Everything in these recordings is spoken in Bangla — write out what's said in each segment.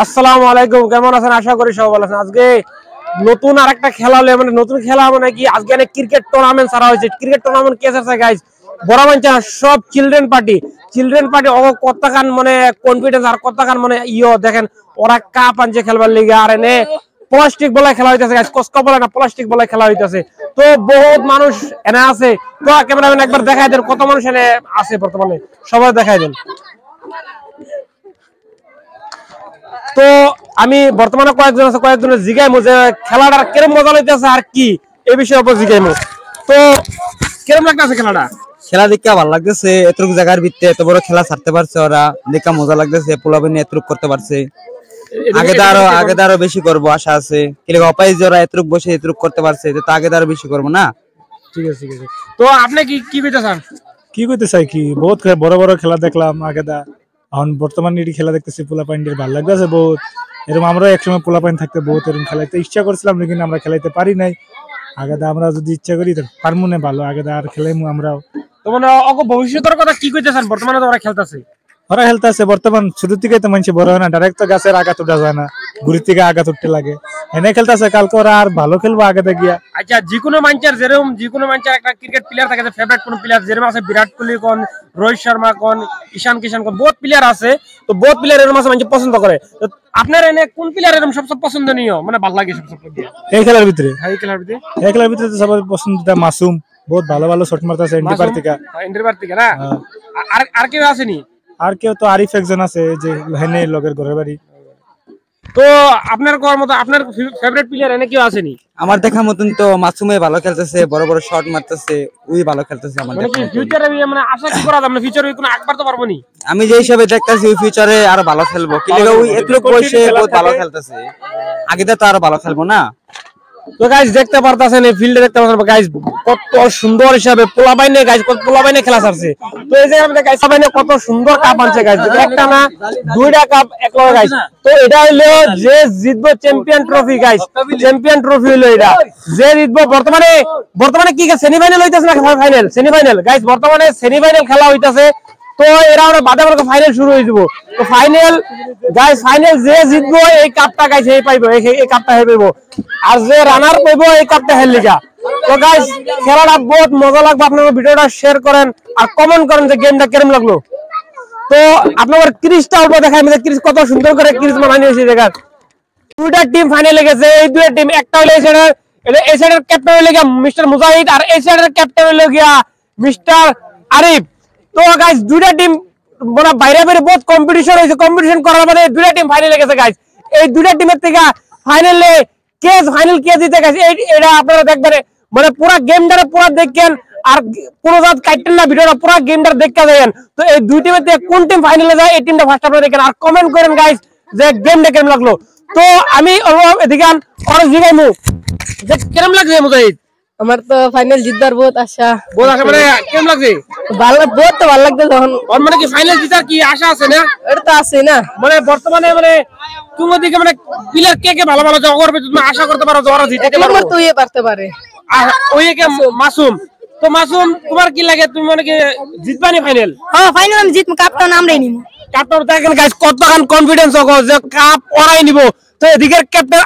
আসসালামু আলাইকুম, কেমন আছেন? আশা করি সবাই ভালো আছেন। আজকে নতুন আরেকটা খেলা হলো, মানে নতুন খেলা মানে কি, আজকে অনেক ক্রিকেট টুর্নামেন্ট ছাড়া হয়েছে। ক্রিকেট টুর্নামেন্ট কে আছে গাইস? বড় মানছে সব চিলড্রেন পার্টি কতখান মানে কনফিডেন্স আর কতখান মানে দেখেন ওরা কাপ আনছে খেলবার লিগে। আর এনে প্লাস্টিক বলে খেলা হইতেছে গাইস, কস্কা বলে না, প্লাস্টিক বলে খেলা হইতেছে। তো বহুত মানুষ এনে আছে। তো ক্যামেরাম্যান একবার দেখাই দেন কত মানুষ এনে আছে বর্তমানে, সবাই দেখাই দেন। তো আমি বর্তমানে কয়েকজনের জিগাইমু যে খেলাটা কেরম মজা লইতেছে আর কি এই বিষয়ে উপর জিগাইমু। তো কেরম লাগতেছে খেলাটা? খেলা দেখা ভালো লাগতেছে, এতটুকু জায়গার ভিতরে এত বড় খেলা ছাড়তে পারছে ওরা, দেখা মজা লাগতেছে। পোলাবে নিয়ে এতটুকু করতে পারছে, আগে আরো বেশি করবো আশা আছে। কিন্তু অপাইজ ওরা এতটুকু বসে এতটুকু করতে পারছে, তো আগে আরো বেশি করবো না। ঠিক আছে ঠিক আছে। তো আপনি কি কইতে চান? কি কইতে চাই কি, বহুত বড় বড় খেলা দেখলাম আগে দা, এখন বর্তমানে এটি খেলা দেখতেছি পোলা পাইন্ডের ভালো লাগতেছে বহুত। এরকম আমরা একসময় পোলা পাইন থাকতে বহুত এরকম খেলাইতে ইচ্ছা করছিলাম, কিন্তু আমরা খেলাইতে পারি নাই। আগে দা আমরা যদি ইচ্ছা করি পারমু না, ভালো আগে দা আর খেলাইমু আমরাও। তো মানে ভবিষ্যতের কথা কি কইতে চান? বর্তমানে তো ওরা খেলতেছে, ওরা খেলতেছে বর্তমান শুরু থেকে তো মানুষ বড় হয় না, ডাইরেক্ট তো গাছের আঘাত উঠা যায় না, গুড়ি থেকে আঘাত উঠতে লাগে। এনে খেলতেছে, কালকে ওরা আর ভালো খেলবো আগে গিয়া। আচ্ছা, যেকোনো মানুষের একটা ক্রিকেট প্লেয়ার থাকে, ফেভারিট কোন প্লেয়ার, যেরকম আছে বিরাট কোহলি কোন, রোহিত শর্মা কোন, ঈশান কিষান কোন, বহুত প্লেয়ার আছে। তো বহুত প্লেয়ার এর মাঝে মানুষ পছন্দ করে। তো আপনার এনে কোন প্লেয়ার এরকম সবচেয়ে পছন্দনীয়, মানে ভালো লাগে সবচেয়ে এই খেলার ভিতরে? এই খেলার ভিতরে তো সবার পছন্দিতা মাসুম, বহুত ভালো ভালো শট মারতেছে ইন্ডিপার থেকে না? আর কেউ আসেনি? আর কেউ তো আরিফ একজন আছে, যে হেনে লগের ঘরের বাড়ি। তো আপনার কোয়ার মতো আপনার ফেভারিট প্লেয়ার এনে কেউ আসেনি? আমার দেখা মতন তো মাসুমে ভালো খেলতেছে, বড় বড় শট মারতেছে, ওই ভালো খেলতেছে। আমার ফিউচারে মানে আশা কি করা যায়? মানে ফিউচারে কোনো একবার তো পারবো নি। আমি যে হিসাবে দেখতেছি ওই ফিউচারে আরো ভালো খেলবো, কিন্তু ওই এতটুকু বয়সে বহুত ভালো খেলতেছে, আগে তো আরো ভালো খেলবো না। তো গাইস দেখতে পারতাছেন, এই ফিল্ডে দেখতে পারতাছেন গাইস কত সুন্দর হিসাবে পোলাবাইনে গাইস পোলাবাইনে খেলা ছাড়ছে। তো এই যে আমাদের গাইস পোলাবাইনে কত সুন্দর কাপ আনছে গাইস, একটা না দুইটা কাপ একলগে গাইস। তো এটা হলো যে জিতবে champion trophy guys, champion trophy হলো এটা। যে জিতবে বর্তমানে কি সেমিফাইনাল হইতাছে না ফাইনাল? সেমিফাইনাল গাইস, বর্তমানে সেমিফাইনাল খেলা হইতাছে। তো এরা আমরা বাদে বাদে ফাইনাল শুরু হয়ে যাব। তো ফাইনাল গাইস, ফাইনাল যে জিতবো এই কাপটা গাইস এই পাইবো, এই কাপটা হে পাইবো। আর যে রানার পাইবো এই কাপটা হের লিগা। তো গাইস খেলাটা বহুত মজা লাগবে। আপনারা ভিডিওটা শেয়ার করেন আর কমেন্ট করেন যে গেমটা কেমন লাগলো। তো আপনাদের ক্রিজটা অল্প দেখাই, আমাদের ক্রিজ কত সুন্দর করে ক্রিজ বানানো হয়েছে। দেখেন দুইটা টিম ফাইনালে গেছে। এই দুইটা টিম, একটা হলো এই সাইডের ক্যাপ্টেন হলো গিয়া মিস্টার মুজাহিদ, আর এই সাইডের ক্যাপ্টেন হলো গিয়া মিস্টার আরিফ। তো গাইস দুইটা টিম মানে বাইরে বহুত কম্পিটিশন হয়েছে, কম্পিটিশন করার পরে দুইটা টিম ফাইনালে গেছে গাইস। এই দুইটা টিমের থেকে ফাইনাল কে জিতে গেছে এটা আপনারা দেখবেন, মানে পুরো গেমটা পুরো দেখেন আর কোন জাত কাটতেন না, ভিডিওটা পুরো গেমটা দেখতে যাবেন। তো এই দুই টিমের থেকে কোন টিম ফাইনালে যায় এই টিমটা ফার্স্ট আপনারা দেখেন আর কমেন্ট করেন গাইস যে গেমটা কেমন লাগলো। তো আমি এদিকে খরচ জিগাইমু যে কেমন লাগছে মুজাহিদ? আমার তো ফাইনাল জিতবার বহুত আশা। মানে কেমন লাগছে? বহুত তো ভালো লাগছে তখন। মানে কি ফাইনাল জিতার কি আশা আছে না? এটা তো আছে না। মানে বর্তমানে মানে তুমি দিকে মানে প্লেয়ার কে ভালো ভালো জগর তুমি আশা করতে পারো যে ওরা জিততে পারবে? তো পারতে পারে ওই কে মাসুম। তো মাসুম তোমার কি লাগে, তুমি মানে কি জিতবানি ফাইনাল? হ্যাঁ ফাইনাল আমি জিতব, কাপটা আমরাই নিব। কাপটা দেখেন গাইস কতখান কনফিডেন্স হকো যে কাপ ওরাই নিব। তো এদিকের ক্যাপ্টেন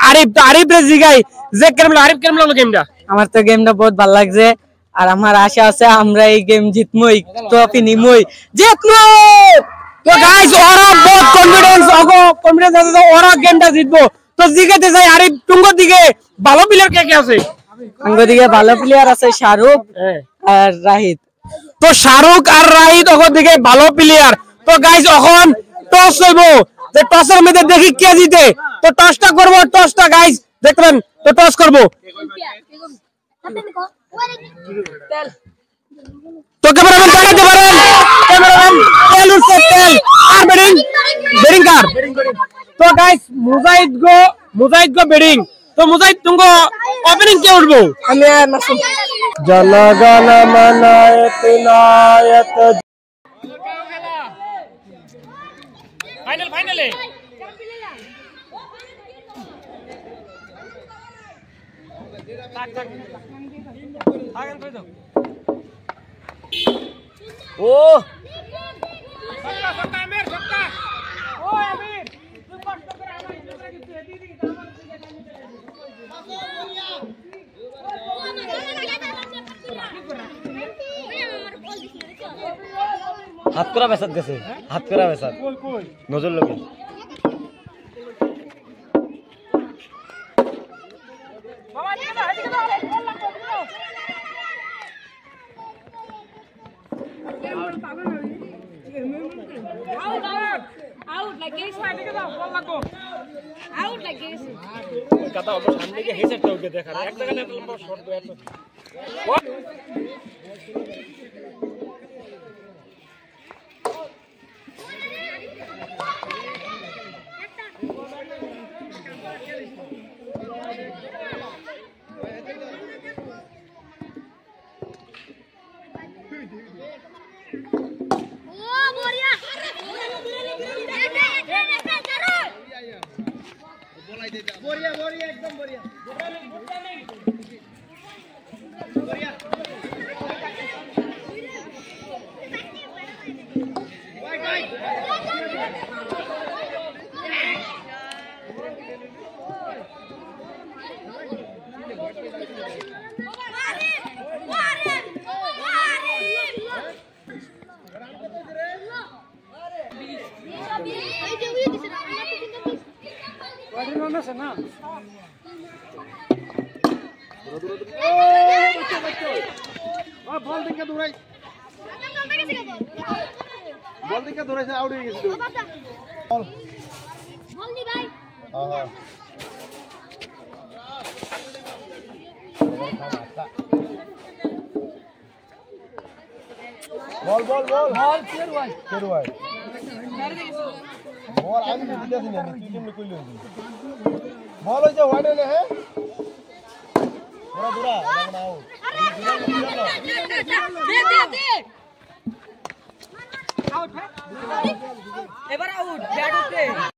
আরিফ রে জিগাই যে কেমন লাগলো গেমটা? আমার তো গেমটা বহুত ভালো লাগছে, আর আমার আশা আছে আমরা এই গেম জিতমই, ট্রফি নিমই, জিতমু। তো গাইস ওরা বহুত কনফিডেন্স আছে যে ওরা গেমটা জিতবো। তো জিগাতে যাই আরিফ, তুঙ্গর দিকে ভালো প্লেয়ার কে আছে? তুঙ্গর দিকে ভালো প্লেয়ার আছে শাহরুখ আর রাহিদ। তো শাহরুখ আর রাহিদ ওর দিকে ভালো প্লেয়ার। তো গাইস এখন টস হইবো, যে টসের মধ্যে দেখি কে জিতে। তো টসটা করবো, টসটা গাইস দেখবেন। তো টস করবো। তো ক্যামেরাম্যান দেখাতে পারেন, ক্যামেরাম্যান তেল উঠছে, তেল আর বেডিং কার। তো গাইস মুজাহিদ গো বেডিং। তো মুজাহিদ তুমি ওপেনিং কে উঠবো? আমি আর মাসুম। জনগণ মনায়ত নায়ত ফাইনালে ও সক্কা আমির সক্কা। ও আমির তুমি কষ্ট করে হাত করা বেসাত গেছে, হাত করা বেসাত নজর লোকে Out like this. Out like this. কথা হলো সামনে গিয়ে হেসেটটা ওকে দেখা এক জায়গায় এত লম্বা শট দেয় এত Oh, Boria. बोरिया एकदम बोरिया बॉल दिखा दूराई से आउट हो गई बॉल नहीं भाई हां ball ball ball ball clear हुआ बॉल आगे भी दिया नहीं टीम में कोई नहीं बॉल हो जा वाइड ने है पूरा पूरा बनाओ दे आउट है एबार आउट बैट होते